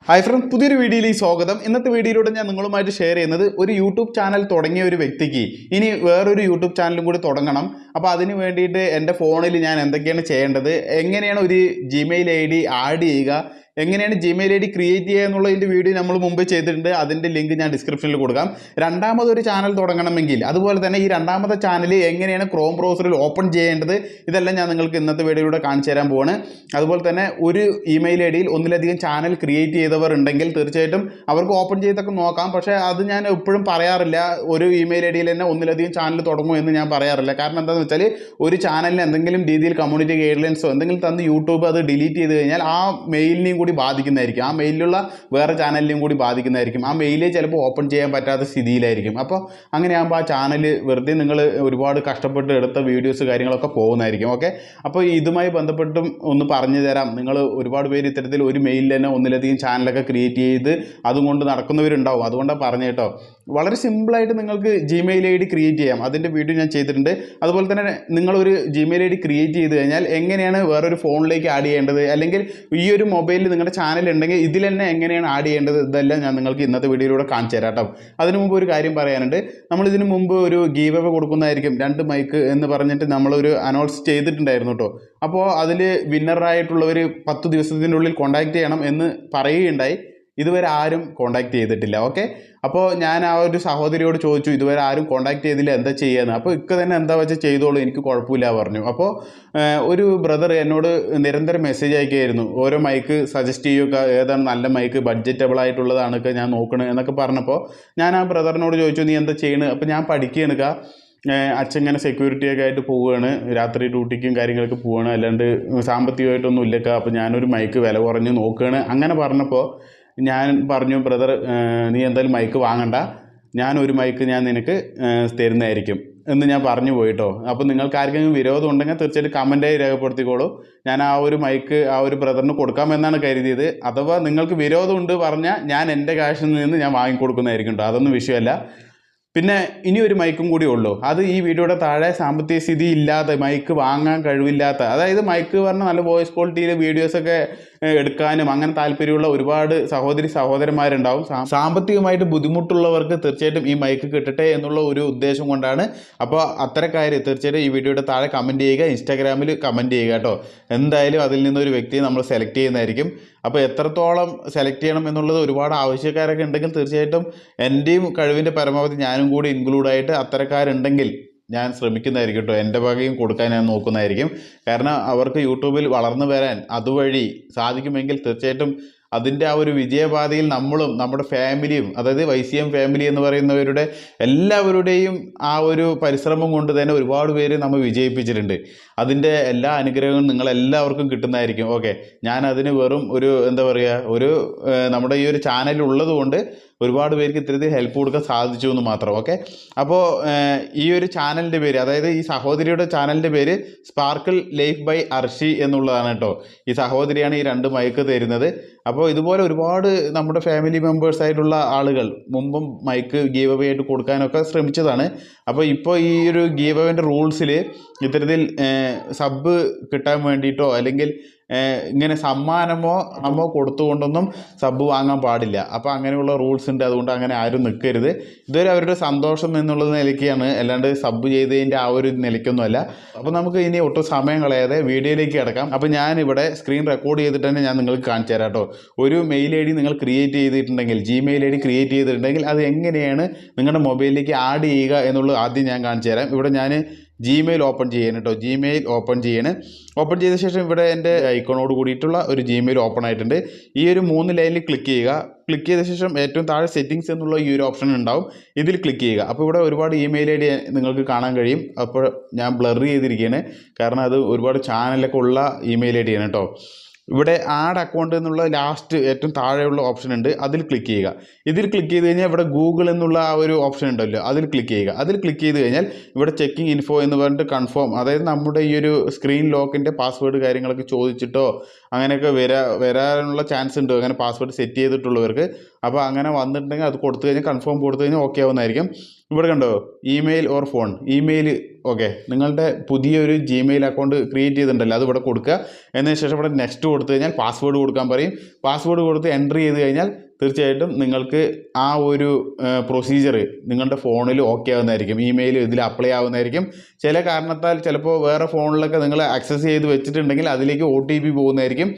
Hi friends, പുതിയൊരു വീഡിയോയിലേക്ക് സ്വാഗതം. ഇന്നത്തെ വീഡിയോയിലൂടെ ഞാൻ നിങ്ങളുമായിട്ട് ഷെയർ ചെയ്യുന്നത് ഒരു യൂട്യൂബ് ചാനൽ തുടങ്ങിയ ഒരു വ്യക്തിക്ക് ഇനി വേറൊരു യൂട്യൂബ് ചാനലും കൂടി തുടങ്ങണം. അപ്പോൾ അതിന് വേണ്ടിയിട്ട് എൻ്റെ ഫോണിൽ ഞാൻ എന്തൊക്കെയാണ് ചെയ്യേണ്ടത്, എങ്ങനെയാണ് ഒരു ജിമെയിൽ ID ആഡ് ചെയ്യുക, എങ്ങനെയാണ് ജിമെയിൽ ID ക്രിയേറ്റ് ചെയ്യുക എന്നുള്ളതിൻ്റെ വീഡിയോ നമ്മൾ മുമ്പ് ചെയ്തിട്ടുണ്ട്. അതിൻ്റെ ലിങ്ക് ഞാൻ ഡിസ്ക്രിപ്ഷനിൽ കൊടുക്കാം. രണ്ടാമതൊരു ചാനൽ തുടങ്ങണമെങ്കിൽ അതുപോലെ തന്നെ ഈ രണ്ടാമത്തെ ചാനൽ എങ്ങനെയാണ് ക്രോം ബ്രൗസറിൽ ഓപ്പൺ ചെയ്യേണ്ടത്, ഇതെല്ലാം ഞാൻ നിങ്ങൾക്ക് ഇന്നത്തെ വീഡിയോയിലൂടെ കാണിച്ചു തരാൻ പോവാണ്. അതുപോലെ തന്നെ ഒരു ഇമെയിൽ ID യിൽ ഒന്നിലധികം ചാനൽ ക്രിയേറ്റ് ചെയ്തവർ ഉണ്ടെങ്കിൽ തീർച്ചയായിട്ടും അവർക്ക് ഓപ്പൺ ചെയ്തൊക്കെ നോക്കാം. പക്ഷേ അത് ഞാൻ എപ്പോഴും പറയാറില്ല, ഒരു ഇമെയിൽ ID യിൽ തന്നെ ഒന്നിലധികം ചാനൽ തുടങ്ങും എന്ന് ഞാൻ പറയാറില്ല. കാരണം എന്താണെന്ന് വെച്ചാൽ ഒരു ചാനലിന് എന്തെങ്കിലും രീതിയിൽ കമ്മ്യൂണിറ്റി ഗൈഡ്ലൈൻസോ എന്തെങ്കിലും തന്ന് യൂട്യൂബ് അത് ഡിലീറ്റ് ചെയ്ത് കഴിഞ്ഞാൽ ആ മെയിലിനെയും കൂടി ബാധിക്കുന്നതായിരിക്കും, ആ മെയിലുള്ള വേറെ ചാനലിനെയും കൂടി ബാധിക്കുന്നതായിരിക്കും. ആ മെയിൽ ചിലപ്പോൾ ഓപ്പൺ ചെയ്യാൻ പറ്റാത്ത സ്ഥിതിയിലായിരിക്കും. അപ്പോൾ അങ്ങനെയാകുമ്പോൾ ആ ചാനൽ വെറുതെ നിങ്ങൾ ഒരുപാട് കഷ്ടപ്പെട്ട് എടുത്ത വീഡിയോസ് കാര്യങ്ങളൊക്കെ പോകുന്നതായിരിക്കും. ഓക്കെ, അപ്പോൾ ഇതുമായി ബന്ധപ്പെട്ടും ഒന്ന് പറഞ്ഞു തരാം. നിങ്ങൾ ഒരുപാട് പേര് ഇത്തരത്തിൽ ഒരു മെയിലിൽ തന്നെ ഒന്നിലധികം ചാനലൊക്കെ ക്രിയേറ്റ് ചെയ്ത് അതുകൊണ്ട് നടക്കുന്നവരുണ്ടാവും. അതുകൊണ്ടാണ് പറഞ്ഞു കേട്ടോ. വളരെ സിമ്പിളായിട്ട് നിങ്ങൾക്ക് ജിമെയിൽ ID ക്രിയേറ്റ് ചെയ്യാം. അതിൻ്റെ വീഡിയോ ഞാൻ ചെയ്തിട്ടുണ്ട്. അതുപോലെ തന്നെ നിങ്ങളൊരു ജിമെയിൽ ID ക്രിയേറ്റ് ചെയ്ത് കഴിഞ്ഞാൽ എങ്ങനെയാണ് വേറൊരു ഫോണിലേക്ക് ആഡ് ചെയ്യേണ്ടത്, അല്ലെങ്കിൽ ഈ ഒരു മൊബൈലിൽ നിങ്ങളുടെ ചാനൽ ഉണ്ടെങ്കിൽ ഇതിൽ തന്നെ എങ്ങനെയാണ് ആഡ് ചെയ്യേണ്ടത്, ഇതെല്ലാം ഞാൻ നിങ്ങൾക്ക് ഇന്നത്തെ വീഡിയോയിലൂടെ കാണിച്ചു തരാം കേട്ടോ. അതിന് മുമ്പ് ഒരു കാര്യം പറയാനുണ്ട്. നമ്മളിതിന് മുമ്പ് ഒരു ഗീവ് അവേ കൊടുക്കുന്നതായിരിക്കും, 2 മൈക്ക് എന്ന് പറഞ്ഞിട്ട് നമ്മളൊരു അനൗൺസ് ചെയ്തിട്ടുണ്ടായിരുന്നു കേട്ടോ. അപ്പോൾ അതിൽ വിന്നറായിട്ടുള്ളവർ 10 ദിവസത്തിനുള്ളിൽ കോൺടാക്റ്റ് ചെയ്യണം എന്ന് പറയുകയുണ്ടായി. ഇതുവരെ ആരും കോൺടാക്റ്റ് ചെയ്തിട്ടില്ല. ഓക്കെ, അപ്പോൾ ഞാൻ ആ ഒരു സഹോദരിയോട് ചോദിച്ചു, ഇതുവരെ ആരും കോൺടാക്ട് ചെയ്തില്ല, എന്താ ചെയ്യുന്നത്? അപ്പോൾ ഇക്ക തന്നെ എന്താ വെച്ചാൽ ചെയ്തോളൂ, എനിക്ക് കുഴപ്പമില്ല പറഞ്ഞു. അപ്പോൾ ഒരു ബ്രദർ എന്നോട് നിരന്തരം മെസ്സേജ് അയക്കുകയായിരുന്നു, ഓരോ മൈക്ക് സജസ്റ്റ് ചെയ്യുക, ഏതാണ് നല്ല മൈക്ക്, ബഡ്ജറ്റബിൾ ആയിട്ടുള്ളതാണൊക്കെ ഞാൻ നോക്കണേ എന്നൊക്കെ പറഞ്ഞപ്പോൾ ഞാൻ ആ ബ്രദറിനോട് ചോദിച്ചു, നീ എന്താ ചെയ്യണത്? അപ്പോൾ ഞാൻ പഠിക്കുകയാണ്, അച്ഛൻ ഇങ്ങനെ സെക്യൂരിറ്റിയൊക്കെ ആയിട്ട് പോവുകയാണ്, രാത്രി ഡ്യൂട്ടിക്കും കാര്യങ്ങളൊക്കെ പോവുകയാണ്, അല്ലാണ്ട് സാമ്പത്തികമായിട്ടൊന്നും ഇല്ലക്ക. അപ്പോൾ ഞാനൊരു മൈക്ക് വില കുറഞ്ഞ് നോക്കുകയാണ്. അങ്ങനെ പറഞ്ഞപ്പോൾ ഞാൻ പറഞ്ഞു, ബ്രദർ നീ എന്തായാലും മൈക്ക് വാങ്ങണ്ട, ഞാനൊരു മൈക്ക് ഞാൻ നിനക്ക് തരുന്നതായിരിക്കും എന്ന് ഞാൻ പറഞ്ഞു പോയിട്ടോ. അപ്പോൾ നിങ്ങൾക്ക് ആർക്കെങ്കിലും വിരോധം ഉണ്ടെങ്കിൽ തീർച്ചയായിട്ടും കമൻറ്റായി രേഖപ്പെടുത്തിക്കോളൂ. ഞാൻ ആ ഒരു മൈക്ക് ആ ഒരു ബ്രദറിന് കൊടുക്കാമെന്നാണ് കരുതിയത്. അഥവാ നിങ്ങൾക്ക് വിരോധമുണ്ട് പറഞ്ഞാൽ ഞാൻ എൻ്റെ കാശിൽ നിന്ന് ഞാൻ വാങ്ങിക്കൊടുക്കുന്നതായിരിക്കും കേട്ടോ, അതൊന്നും വിഷയമല്ല. പിന്നെ ഇനി ഒരു മൈക്കും കൂടി ഉള്ളൂ. അത് ഈ വീഡിയോയുടെ താഴെ സാമ്പത്തിക സ്ഥിതി ഇല്ലാതെ, മൈക്ക് വാങ്ങാൻ കഴിവില്ലാത്ത, അതായത് മൈക്ക് പറഞ്ഞാൽ നല്ല വോയിസ് ക്വാളിറ്റിയിൽ വീഡിയോസൊക്കെ എടുക്കാനും അങ്ങനെ താല്പര്യമുള്ള ഒരുപാട് സഹോദരന്മാരുണ്ടാവും. സാമ്പത്തികമായിട്ട് ബുദ്ധിമുട്ടുള്ളവർക്ക് തീർച്ചയായിട്ടും ഈ മൈക്ക് കിട്ടട്ടെ എന്നുള്ള ഒരു ഉദ്ദേശം കൊണ്ടാണ്. അപ്പോൾ അത്തരക്കാർ തീർച്ചയായിട്ടും ഈ വീഡിയോയുടെ താഴെ കമൻറ്റ് ചെയ്യുക, ഇൻസ്റ്റാഗ്രാമിൽ കമൻറ്റ് ചെയ്യുക കേട്ടോ. എന്തായാലും അതിൽ നിന്നൊരു വ്യക്തിയെ നമ്മൾ സെലക്ട് ചെയ്യുന്നതായിരിക്കും. അപ്പോൾ എത്രത്തോളം സെലക്ട് ചെയ്യണം എന്നുള്ളത് ഒരുപാട് ആവശ്യക്കാരൊക്കെ ഉണ്ടെങ്കിൽ തീർച്ചയായിട്ടും എൻ്റെയും കഴിവിൻ്റെ പരമാവധി ഞാനും കൂടി ഇൻക്ലൂഡായിട്ട് അത്തരക്കാരുണ്ടെങ്കിൽ ഞാൻ ശ്രമിക്കുന്നതായിരിക്കും കേട്ടോ. എൻ്റെ വകയും കൊടുക്കാൻ ഞാൻ നോക്കുന്നതായിരിക്കും. കാരണം അവർക്ക് യൂട്യൂബിൽ വളർന്നു വരാൻ അതുവഴി സാധിക്കുമെങ്കിൽ തീർച്ചയായിട്ടും അതിൻ്റെ ആ ഒരു വിജയപാതയിൽ നമ്മളും നമ്മുടെ ഫാമിലിയും, അതായത് YCM ഫാമിലി എന്ന് പറയുന്നവരുടെ എല്ലാവരുടെയും ആ ഒരു പരിശ്രമം കൊണ്ട് തന്നെ ഒരുപാട് പേര് നമ്മൾ വിജയിപ്പിച്ചിട്ടുണ്ട്. അതിൻ്റെ എല്ലാ അനുഗ്രഹങ്ങളും നിങ്ങളെല്ലാവർക്കും കിട്ടുന്നതായിരിക്കും. ഓക്കെ, ഞാൻ അതിന് വെറും ഒരു എന്താ പറയുക, ഒരു നമ്മുടെ ഈ ഒരു ചാനൽ ഉള്ളത് കൊണ്ട് ഒരുപാട് പേർക്ക് ഇത്തരത്തിൽ ഹെൽപ്പ് കൊടുക്കാൻ സാധിച്ചു എന്ന് മാത്രം. ഓക്കെ, അപ്പോൾ ഈ ഒരു ചാനലിൻ്റെ പേര്, അതായത് ഈ സഹോദരിയുടെ ചാനലിൻ്റെ പേര് സ്പാർക്കിൾ ലൈഫ് ബൈ അർഷി എന്നുള്ളതാണ് കേട്ടോ. ഈ സഹോദരിയാണ് ഈ 2 മൈക്ക് തരുന്നത്. അപ്പോൾ ഇതുപോലെ ഒരുപാട് നമ്മുടെ ഫാമിലി മെമ്പേഴ്സായിട്ടുള്ള ആളുകൾ മുമ്പും മൈക്ക് ഗീവ് അവേ ആയിട്ട് കൊടുക്കാനൊക്കെ ശ്രമിച്ചതാണ്. അപ്പോൾ ഇപ്പോൾ ഈ ഒരു ഗീവ് അവേൻ്റെ റൂൾസിൽ ഇത്തരത്തിൽ സബ് കിട്ടാൻ വേണ്ടിയിട്ടോ അല്ലെങ്കിൽ ഇങ്ങനെ സമ്മാനമോ കൊടുത്തുകൊണ്ടൊന്നും സബ് വാങ്ങാൻ പാടില്ല. അപ്പോൾ അങ്ങനെയുള്ള റൂൾസ് ഉണ്ട്. അതുകൊണ്ട് അങ്ങനെ ആരും നിൽക്കരുത്. ഇതൊരു അവരുടെ സന്തോഷം എന്നുള്ളത് നിലയ്ക്കാണ്, അല്ലാണ്ട് സബ് ചെയ്തതിൻ്റെ ആ ഒരു നിലയ്ക്കൊന്നുമല്ല. അപ്പോൾ നമുക്ക് ഇനി ഒട്ടും സമയം കളയാതെ വീഡിയോയിലേക്ക് കിടക്കാം. അപ്പോൾ ഞാനിവിടെ സ്ക്രീൻ റെക്കോർഡ് ചെയ്തിട്ട് തന്നെ ഞാൻ നിങ്ങൾക്ക് കാണിച്ചു തരാം കേട്ടോ. ഒരു മെയിൽ ID നിങ്ങൾ ക്രിയേറ്റ് ചെയ്തിട്ടുണ്ടെങ്കിൽ, ജിമെയിൽ ID ക്രിയേറ്റ് ചെയ്തിട്ടുണ്ടെങ്കിൽ അത് എങ്ങനെയാണ് നിങ്ങളുടെ മൊബൈലിലേക്ക് ആഡ് ചെയ്യുക എന്നുള്ളത് ആദ്യം ഞാൻ കാണിച്ചു തരാം. ഇവിടെ ഞാൻ ജിമെയിൽ ഓപ്പൺ ചെയ്യണം കേട്ടോ. ജിമെയിൽ ഓപ്പൺ ചെയ്യണം. ഓപ്പൺ ചെയ്ത ശേഷം ഇവിടെ എൻ്റെ ഐക്കോണോട് കൂടിയിട്ടുള്ള ഒരു ജിമെയിൽ ഓപ്പൺ ആയിട്ടുണ്ട്. ഈ ഒരു 3 ലൈനിൽ ക്ലിക്ക് ചെയ്യുക. ക്ലിക്ക് ചെയ്ത ശേഷം ഏറ്റവും താഴെ സെറ്റിങ്സ് എന്നുള്ള ഈ ഒരു ഓപ്ഷൻ ഉണ്ടാവും, ഇതിൽ ക്ലിക്ക് ചെയ്യുക. അപ്പോൾ ഇവിടെ ഒരുപാട് ഇമെയിൽ ID നിങ്ങൾക്ക് കാണാൻ കഴിയും. അപ്പോൾ ഞാൻ ബ്ലർ ചെയ്തിരിക്കുകയാണ്, കാരണം അത് ഒരുപാട് ചാനലൊക്കെ ഉള്ള ഇമെയിൽ ID ആണ് കേട്ടോ. ഇവിടെ ആഡ് അക്കൗണ്ട് എന്നുള്ള ലാസ്റ്റ് ഏറ്റവും താഴെയുള്ള ഓപ്ഷൻ ഉണ്ട്, അതിൽ ക്ലിക്ക് ചെയ്യുക. ഇതിൽ ക്ലിക്ക് ചെയ്ത് കഴിഞ്ഞാൽ ഇവിടെ ഗൂഗിൾ എന്നുള്ള ആ ഒരു ഓപ്ഷൻ ഉണ്ടല്ലോ, അതിൽ ക്ലിക്ക് ചെയ്യുക. അതിൽ ക്ലിക്ക് ചെയ്ത് കഴിഞ്ഞാൽ ഇവിടെ ചെക്കിംഗ് ഇൻഫോ എന്ന് പറഞ്ഞിട്ട് കൺഫേം, അതായത് നമ്മുടെ ഈ ഒരു സ്ക്രീൻ ലോക്കിൻ്റെ പാസ്വേഡ് കാര്യങ്ങളൊക്കെ ചോദിച്ചിട്ടോ അങ്ങനെയൊക്കെ വരാനുള്ള ചാൻസ് ഉണ്ട്, അങ്ങനെ പാസ്വേഡ് സെറ്റ് ചെയ്തിട്ടുള്ളവർക്ക്. അപ്പോൾ അങ്ങനെ വന്നിട്ടുണ്ടെങ്കിൽ അത് കൊടുത്തു കഴിഞ്ഞാൽ കൺഫേം കൊടുത്തു കഴിഞ്ഞാൽ ഓക്കെ ആവുന്നതായിരിക്കും. ഇവിടെ കണ്ടോ email or phone email. Okay, നിങ്ങളുടെ പുതിയൊരു ജിമെയിൽ അക്കൗണ്ട് ക്രിയേറ്റ് ചെയ്തിട്ടുണ്ടല്ലോ അത് ഇവിടെ കൊടുക്കുക. എന്നതിന് ശേഷം ഇവിടെ നെക്സ്റ്റ് കൊടുത്തു കഴിഞ്ഞാൽ പാസ്വേഡ് കൊടുക്കാൻ പറയും. പാസ്വേഡ് കൊടുത്ത് എൻ്റർ ചെയ്ത് കഴിഞ്ഞാൽ തീർച്ചയായിട്ടും നിങ്ങൾക്ക് ആ ഒരു പ്രൊസീജിയർ നിങ്ങളുടെ ഫോണിൽ ഓക്കെ ആവുന്നതായിരിക്കും. ഇമെയിൽ ഇതിൽ അപ്ലൈ ആവുന്നതായിരിക്കും. ചില കാരണത്താൽ ചിലപ്പോൾ വേറെ ഫോണിലൊക്കെ നിങ്ങൾ ആക്സസ് ചെയ്ത് വെച്ചിട്ടുണ്ടെങ്കിൽ അതിലേക്ക് OTP പോകുന്നതായിരിക്കും.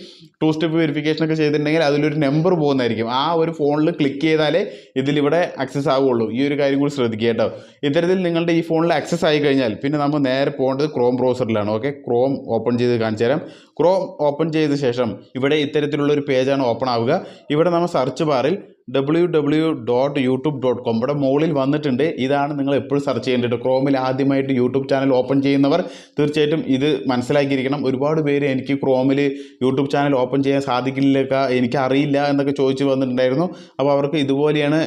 2 സ്റ്റെപ്പ് വെരിഫിക്കേഷനൊക്കെ ചെയ്തിട്ടുണ്ടെങ്കിൽ അതിലൊരു നമ്പർ പോകുന്നതായിരിക്കും. ആ ഒരു ഫോണിൽ ക്ലിക്ക് ചെയ്താലേ ഇതിലിവിടെ ആക്സസ് ആവുകയുള്ളൂ. ഈ ഒരു കാര്യം കൂടി ശ്രദ്ധിക്കുക കേട്ടോ. ഇത്തരത്തിൽ നിങ്ങളുടെ ഈ ഫോണിൽ ആക്സസ് ആയി കഴിഞ്ഞാൽ പിന്നെ നമ്മൾ നേരെ പോകേണ്ടത് ക്രോം ബ്രൗസറിലാണ്. ഓക്കെ, ക്രോം ഓപ്പൺ ചെയ്ത് കാണിച്ചു തരാം. ക്രോം ഓപ്പൺ ചെയ്ത ശേഷം ഇവിടെ ഇത്തരത്തിലുള്ളൊരു പേജാണ് ഓപ്പൺ ആവുക. ഇവിടെ നമ്മൾ സെർച്ച് ബാറിൽ www.youtube.com ഇവിടെ മുകളിൽ വന്നിട്ടുണ്ട്. ഇതാണ് നിങ്ങൾ എപ്പോഴും സെർച്ച് ചെയ്യേണ്ടത്. ക്രോമിൽ ആദ്യമായിട്ട് യൂട്യൂബ് ചാനൽ ഓപ്പൺ ചെയ്യുന്നവർ തീർച്ചയായിട്ടും ഇത് മനസ്സിലാക്കിയിരിക്കണം. ഒരുപാട് പേര് എനിക്ക് ക്രോമിൽ യൂട്യൂബ് ചാനൽ ഓപ്പൺ ചെയ്യാൻ സാധിക്കില്ല, എനിക്ക് അറിയില്ല എന്നൊക്കെ ചോദിച്ചു വന്നിട്ടുണ്ടായിരുന്നു. അപ്പോൾ അവർക്ക് ഇതുപോലെയാണ്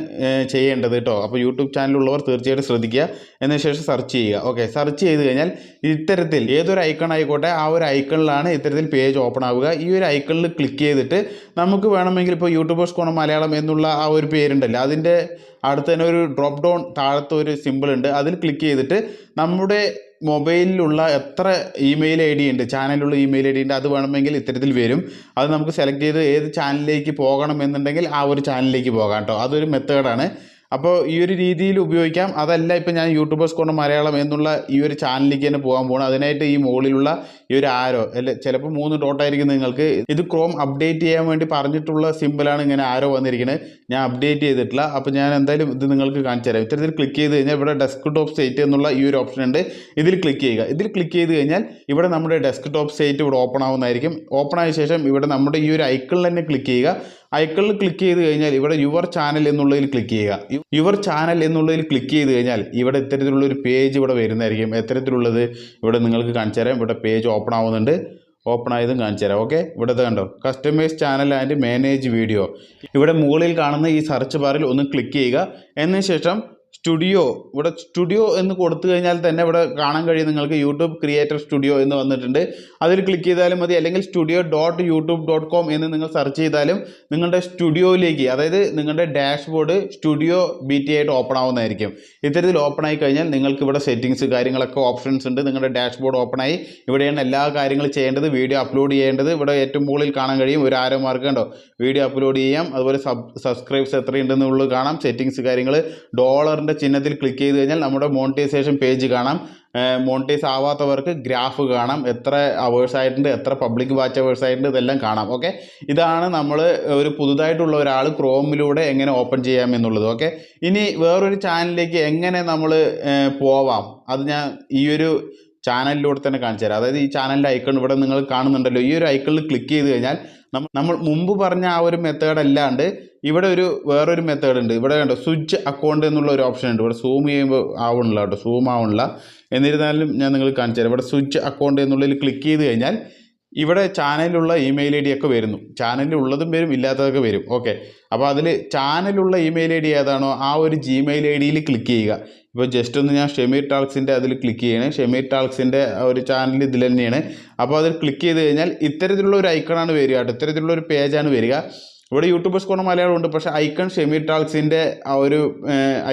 ചെയ്യേണ്ടത് കേട്ടോ. അപ്പോൾ യൂട്യൂബ് ചാനലുള്ളവർ തീർച്ചയായിട്ടും ശ്രദ്ധിക്കുക. എന്നതിന് ശേഷം സെർച്ച് ചെയ്യുക. ഓക്കെ, സെർച്ച് ചെയ്ത് കഴിഞ്ഞാൽ ഇത്തരത്തിൽ ഏതൊരു ഐക്കൺ ആയിക്കോട്ടെ ആ ഒരു ഐക്കണിലാണ് ഇത്തരത്തിൽ പേജ് ഓപ്പൺ ആവുക. ഈ ഒരു ഐക്കണിൽ ക്ലിക്ക് ചെയ്തിട്ട് നമുക്ക് വേണമെങ്കിൽ ഇപ്പോൾ യൂട്യൂബേഴ്സ് കോർണർ മലയാളം എന്നുള്ള ആ ഒരു പേരുണ്ടല്ലോ അതിൻ്റെ അടുത്ത് തന്നെ ഒരു ഡ്രോപ്പ് ഡൗൺ താഴത്തെ ഒരു സിമ്പിൾ ഉണ്ട്. അതിൽ ക്ലിക്ക് ചെയ്തിട്ട് നമ്മുടെ മൊബൈലിലുള്ള എത്ര ഇമെയിൽ ID ഉണ്ട്, ചാനലിലുള്ള ഇമെയിൽ ID ഉണ്ട്, അത് വേണമെങ്കിൽ ഇത്തരത്തിൽ വരും. അത് നമുക്ക് സെലക്ട് ചെയ്ത് ഏത് ചാനലിലേക്ക് പോകണം എന്നുണ്ടെങ്കിൽ ആ ഒരു ചാനലിലേക്ക് പോകാം കേട്ടോ. അതൊരു മെത്തേഡാണ്. അപ്പോൾ ഈ ഒരു രീതിയിൽ ഉപയോഗിക്കാം. അതല്ല ഇപ്പോൾ ഞാൻ യൂട്യൂബേഴ്സ് കോർണർ മലയാളം എന്നുള്ള ഈ ഒരു ചാനലിലേക്ക് തന്നെ പോകാൻ പോകണം. അതിനായിട്ട് ഈ മുകളിലുള്ള ഈ ഒരു ആരോ അല്ലെ ചിലപ്പോൾ 3 ഡോട്ടായിരിക്കും നിങ്ങൾക്ക്. ഇത് ക്രോം അപ്ഡേറ്റ് ചെയ്യാൻ വേണ്ടി പറഞ്ഞിട്ടുള്ള സിമ്പിളാണ് ഇങ്ങനെ ആരോ വന്നിരിക്കുന്നത്. ഞാൻ അപ്ഡേറ്റ് ചെയ്തിട്ടില്ല. അപ്പോൾ ഞാൻ എന്തായാലും ഇത് നിങ്ങൾക്ക് കാണിച്ചു തരാം. ഇത്തരത്തിൽ ക്ലിക്ക് ചെയ്ത് കഴിഞ്ഞാൽ ഇവിടെ ഡെസ്ക്ടോപ്പ് സൈറ്റ് എന്നുള്ള ഈ ഒരു ഓപ്ഷൻ ഉണ്ട്. ഇതിൽ ക്ലിക്ക് ചെയ്യുക. ഇതിൽ ക്ലിക്ക് ചെയ്ത് കഴിഞ്ഞാൽ ഇവിടെ നമ്മുടെ ഡെസ്ക്ടോപ്പ് സൈറ്റ് ഇവിടെ ഓപ്പൺ ആവുന്നതായിരിക്കും. ഓപ്പൺ ആയ ശേഷം ഇവിടെ നമ്മുടെ ഈ ഒരു ഐക്കണിൽ തന്നെ ക്ലിക്ക് ചെയ്യുക. ഐക്കണിൽ ക്ലിക്ക് ചെയ്ത് കഴിഞ്ഞാൽ ഇവിടെ യുവർ ചാനൽ എന്നുള്ളതിൽ ക്ലിക്ക് ചെയ്യുക. യുവർ ചാനൽ എന്നുള്ളതിൽ ക്ലിക്ക് ചെയ്ത് കഴിഞ്ഞാൽ ഇവിടെ ഇത്തരത്തിലുള്ളൊരു പേജ് ഇവിടെ വരുന്നതായിരിക്കും. എത്തരത്തിലുള്ളത് ഇവിടെ നിങ്ങൾക്ക് കാണിച്ചു തരാം. ഇവിടെ പേജ് ഓപ്പൺ ആവുന്നുണ്ട്. ഓപ്പൺ ആയതും കാണിച്ചു തരാം. ഓക്കെ, ഇവിടെ കണ്ടോ customise channel and manage video. ഇവിടെ മുകളിൽ കാണുന്ന ഈ സെർച്ച് ബാറിൽ ഒന്ന് ക്ലിക്ക് ചെയ്യുക. എന്നതിന് ശേഷം ഇവിടെ സ്റ്റുഡിയോ എന്ന് കൊടുത്തു കഴിഞ്ഞാൽ തന്നെ ഇവിടെ കാണാൻ കഴിയും നിങ്ങൾക്ക് യൂട്യൂബ് ക്രിയേറ്റർ സ്റ്റുഡിയോ എന്ന് വന്നിട്ടുണ്ട്. അതിൽ ക്ലിക്ക് ചെയ്താലും മതി. അല്ലെങ്കിൽ studio.youtube.com എന്ന് നിങ്ങൾ സെർച്ച് ചെയ്താലും നിങ്ങളുടെ സ്റ്റുഡിയോയിലേക്ക്, അതായത് നിങ്ങളുടെ ഡാഷ്ബോർഡ് സ്റ്റുഡിയോ BT ആയിട്ട് ഓപ്പൺ ആവുന്നതായിരിക്കും. ഇത്തരത്തിൽ ഓപ്പൺ ആയി കഴിഞ്ഞാൽ നിങ്ങൾക്ക് ഇവിടെ സെറ്റിങ്സ് കാര്യങ്ങളൊക്കെ ഓപ്ഷൻസ് ഉണ്ട്. നിങ്ങളുടെ ഡാഷ്ബോർഡ് ഓപ്പൺ ആയി. ഇവിടെയാണ് എല്ലാ കാര്യങ്ങളും ചെയ്യേണ്ടത്. വീഡിയോ അപ്ലോഡ് ചെയ്യേണ്ടത് ഇവിടെ ഏറ്റവും മുകളിൽ കാണാൻ കഴിയും. ഒരു ആരോ മാർക്ക് കണ്ടോ, വീഡിയോ അപ്ലോഡ് ചെയ്യാം. അതുപോലെ സബ്സ്ക്രൈബ്സ് എത്രയുണ്ടെന്നുള്ളത് കാണാം. സെറ്റിങ്സ് കാര്യങ്ങൾ ഡോളറിൻ്റെ ചിഹ്നത്തിൽ ക്ലിക്ക് ചെയ്ത് കഴിഞ്ഞാൽ നമ്മുടെ മോണിറ്റൈസേഷൻ പേജ് കാണാം. മോണിറ്റൈസ് ആവാത്തവർക്ക് ഗ്രാഫ് കാണാം. എത്ര അവേഴ്സ് ആയിട്ടുണ്ട്, എത്ര പബ്ലിക് വാച്ച് അവേഴ്സ് ആയിട്ടുണ്ട്, ഇതെല്ലാം കാണാം. ഓക്കെ, ഇതാണ് നമ്മൾ ഒരു പുതുതായിട്ടുള്ള ഒരാൾ ക്രോമിലൂടെ എങ്ങനെ ഓപ്പൺ ചെയ്യാം എന്നുള്ളത്. ഓക്കെ, ഇനി വേറൊരു ചാനലിലേക്ക് എങ്ങനെ നമ്മൾ പോവാം അത് ഞാൻ ഈ ഒരു ചാനലിലൂടെ തന്നെ കാണിച്ചു തരാം. അതായത് ഈ ചാനലിൻ്റെ ഐക്കൺ ഇവിടെ നിങ്ങൾ കാണുന്നുണ്ടല്ലോ. ഈ ഒരു ഐക്കണിൽ ക്ലിക്ക് ചെയ്ത് കഴിഞ്ഞാൽ നമ്മൾ മുമ്പ് പറഞ്ഞ ആ ഒരു മെത്തേഡ് അല്ലാണ്ട് ഇവിടെ വേറൊരു മെത്തേഡ് ഉണ്ട്. ഇവിടെ കണ്ടോ സ്വിച്ച് അക്കൗണ്ട് എന്നുള്ള ഒരു ഓപ്ഷൻ ഉണ്ട്. ഇവിടെ സൂം ചെയ്യുമ്പോൾ ആവണില്ല കേട്ടോ, സൂം ആവണില്ല. എന്നിരുന്നാലും ഞാൻ നിങ്ങൾക്ക് കാണിച്ചു തരാം. ഇവിടെ സ്വിച്ച് അക്കൗണ്ട് എന്നുള്ളതിൽ ക്ലിക്ക് ചെയ്ത് കഴിഞ്ഞാൽ ഇവിടെ ചാനലിലുള്ള ഇമെയിൽ ID ഒക്കെ വരുന്നു. ചാനലിൽ ഉള്ളതും വരും, ഇല്ലാത്തതൊക്കെ വരും. ഓക്കെ, അപ്പോൾ അതിൽ ചാനലുള്ള ഇമെയിൽ ID ഏതാണോ ആ ഒരു Gmail IDയിൽ ക്ലിക്ക് ചെയ്യുക. ഇപ്പോൾ ജസ്റ്റ് ഒന്ന് ഞാൻ ഷമീർ ടാൾക്സിൻ്റെ അതിൽ ക്ലിക്ക് ചെയ്യണേ. ഷമീർ ടാൾക്സിൻ്റെ ഒരു ചാനൽ ഇതിൽ തന്നെയാണ്. അപ്പോൾ അതിൽ ക്ലിക്ക് ചെയ്ത് കഴിഞ്ഞാൽ ഇത്തരത്തിലുള്ള ഒരു ഐക്കണാണ് വരിക കേട്ടോ. ഇത്തരത്തിലുള്ള ഒരു പേജാണ് വരിക. ഇവിടെ യൂട്യൂബേഴ്സ് കോർണർ മലയാളം ഉണ്ട്, പക്ഷേ ഐക്കൺ ഷമീർ ടാൾക്സിൻ്റെ ആ ഒരു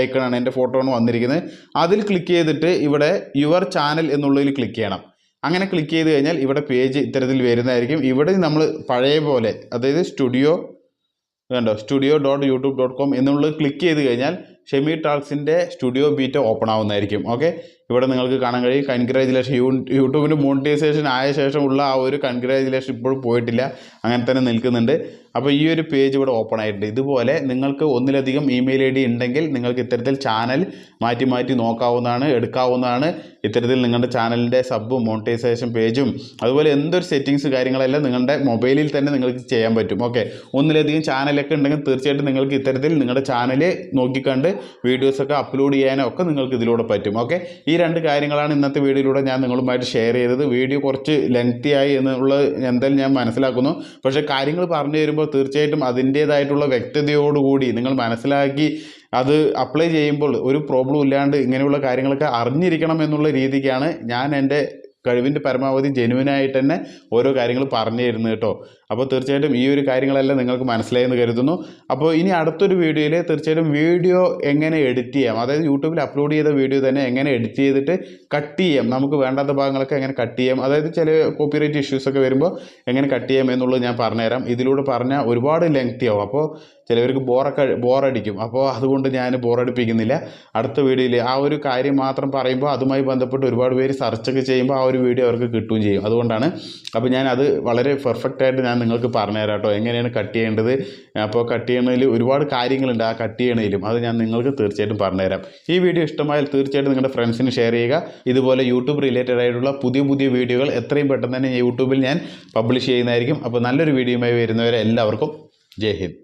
ഐക്കണാണ്, എൻ്റെ ഫോട്ടോ ആണ് വന്നിരിക്കുന്നത്. അതിൽ ക്ലിക്ക് ചെയ്തിട്ട് ഇവിടെ യുവർ ചാനൽ എന്നുള്ളതിൽ ക്ലിക്ക് ചെയ്യണം. അങ്ങനെ ക്ലിക്ക് ചെയ്ത് കഴിഞ്ഞാൽ ഇവിടെ പേജ് ഇത്തരത്തിൽ വരുന്നതായിരിക്കും. ഇവിടെ നമ്മൾ പഴയ പോലെ, അതായത് studio.youtube.com എന്നുള്ളത് ക്ലിക്ക് ചെയ്ത് കഴിഞ്ഞാൽ ഷമീർ ടാൾക്സിൻ്റെ സ്റ്റുഡിയോ ബീറ്റ ഓപ്പൺ ആവുന്നതായിരിക്കും. ഓക്കെ, ഇവിടെ നിങ്ങൾക്ക് കാണാൻ കഴിയും. കൺഗ്രാജുലേഷൻ, യൂട്യൂബിന് മോണിറ്റൈസേഷൻ ആയ ശേഷമുള്ള ആ ഒരു കൺഗ്രാജുലേഷൻ ഇപ്പോഴും പോയിട്ടില്ല, അങ്ങനെ തന്നെ നിൽക്കുന്നുണ്ട്. അപ്പോൾ ഈ ഒരു പേജ് ഇവിടെ ഓപ്പൺ ആയിട്ടുണ്ട്. ഇതുപോലെ നിങ്ങൾക്ക് ഒന്നിലധികം ഇമെയിൽ ID ഉണ്ടെങ്കിൽ നിങ്ങൾക്ക് ഇത്തരത്തിൽ ചാനൽ മാറ്റി മാറ്റി നോക്കാവുന്നതാണ്, എടുക്കാവുന്നതാണ്. ഇത്തരത്തിൽ നിങ്ങളുടെ ചാനലിൻ്റെ സബും മോണിറ്റൈസേഷൻ പേജും അതുപോലെ എന്തൊരു സെറ്റിങ്സ് കാര്യങ്ങളെല്ലാം നിങ്ങളുടെ മൊബൈലിൽ തന്നെ നിങ്ങൾക്ക് ചെയ്യാൻ പറ്റും. ഓക്കെ, ഒന്നിലധികം ചാനലൊക്കെ ഉണ്ടെങ്കിൽ തീർച്ചയായിട്ടും നിങ്ങൾക്ക് ഇത്തരത്തിൽ നിങ്ങളുടെ ചാനൽ നോക്കിക്കണ്ട് വീഡിയോസൊക്കെ അപ്ലോഡ് ചെയ്യാനോ ഒക്കെ നിങ്ങൾക്ക് ഇതിലൂടെ പറ്റും. ഓക്കെ, ഈ 2 കാര്യങ്ങളാണ് ഇന്നത്തെ വീഡിയോയിലൂടെ ഞാൻ നിങ്ങളുമായിട്ട് ഷെയർ ചെയ്തത്. വീഡിയോ കുറച്ച് ലെങ്തി ആയി എന്നുള്ളത് എന്തായാലും ഞാൻ മനസ്സിലാക്കുന്നു. പക്ഷേ കാര്യങ്ങൾ പറഞ്ഞു തരുമ്പോൾ തീർച്ചയായിട്ടും അതിൻ്റേതായിട്ടുള്ള വ്യക്തതയോടുകൂടി നിങ്ങൾ മനസ്സിലാക്കി അത് അപ്ലൈ ചെയ്യുമ്പോൾ ഒരു പ്രോബ്ലം ഇല്ലാണ്ട് ഇങ്ങനെയുള്ള കാര്യങ്ങളൊക്കെ അറിഞ്ഞിരിക്കണം എന്നുള്ള രീതിക്കാണ് ഞാൻ എൻ്റെ കഴിവിൻ്റെ പരമാവധി ജെനുവിനായിട്ട് തന്നെ ഓരോ കാര്യങ്ങൾ പറഞ്ഞു തരുന്നത് കേട്ടോ. അപ്പോൾ തീർച്ചയായിട്ടും ഈ ഒരു കാര്യങ്ങളെല്ലാം നിങ്ങൾക്ക് മനസ്സിലായെന്ന് കരുതുന്നു. അപ്പോൾ ഇനി അടുത്തൊരു വീഡിയോയിൽ തീർച്ചയായിട്ടും വീഡിയോ എങ്ങനെ എഡിറ്റ് ചെയ്യാം, അതായത് യൂട്യൂബിൽ അപ്ലോഡ് ചെയ്ത വീഡിയോ തന്നെ എങ്ങനെ എഡിറ്റ് ചെയ്തിട്ട് കട്ട് ചെയ്യാം, നമുക്ക് വേണ്ടാത്ത ഭാഗങ്ങളൊക്കെ എങ്ങനെ കട്ട് ചെയ്യാം, അതായത് ചില കോപ്പിറൈറ്റ് ഇഷ്യൂസൊക്കെ വരുമ്പോൾ എങ്ങനെ കട്ട് ചെയ്യാം എന്നുള്ളത് ഞാൻ പറഞ്ഞുതരാം. ഇതിലൂടെ പറഞ്ഞാൽ ഒരുപാട് ലെങ്തി ആവും, അപ്പോൾ ചിലവർക്ക് ബോറടിക്കും. അപ്പോൾ അതുകൊണ്ട് ഞാൻ ബോറടിപ്പിക്കുന്നില്ല. അടുത്ത വീഡിയോയിൽ ആ ഒരു കാര്യം മാത്രം പറയുമ്പോൾ അതുമായി ബന്ധപ്പെട്ട് ഒരുപാട് പേര് സെർച്ചൊക്കെ ചെയ്യുമ്പോൾ ആ ഒരു വീഡിയോ അവർക്ക് കിട്ടുകയും ചെയ്യും. അതുകൊണ്ടാണ്. അപ്പോൾ ഞാൻ അത് വളരെ പെർഫെക്റ്റായിട്ട് ഞാൻ നിങ്ങൾക്ക് പറഞ്ഞുതരാം കേട്ടോ, എങ്ങനെയാണ് കട്ട് ചെയ്യേണ്ടത്. അപ്പോൾ കട്ട് ചെയ്യുന്നതിൽ ഒരുപാട് കാര്യങ്ങളുണ്ട്, ആ കട്ട് ചെയ്യണതിലും അത് ഞാൻ നിങ്ങൾക്ക് തീർച്ചയായിട്ടും പറഞ്ഞുതരാം. ഈ വീഡിയോ ഇഷ്ടമായാൽ തീർച്ചയായിട്ടും നിങ്ങളുടെ ഫ്രണ്ട്സിന് ഷെയർ ചെയ്യുക. ഇതുപോലെ യൂട്യൂബ് റിലേറ്റഡ് ആയിട്ടുള്ള പുതിയ വീഡിയോകൾ എത്രയും പെട്ടെന്ന് തന്നെ യൂട്യൂബിൽ ഞാൻ പബ്ലിഷ് ചെയ്യുന്നതായിരിക്കും. അപ്പോൾ നല്ലൊരു വീഡിയോയുമായി വരുന്നവരെ എല്ലാവർക്കും ജയ് ഹിന്ദ്.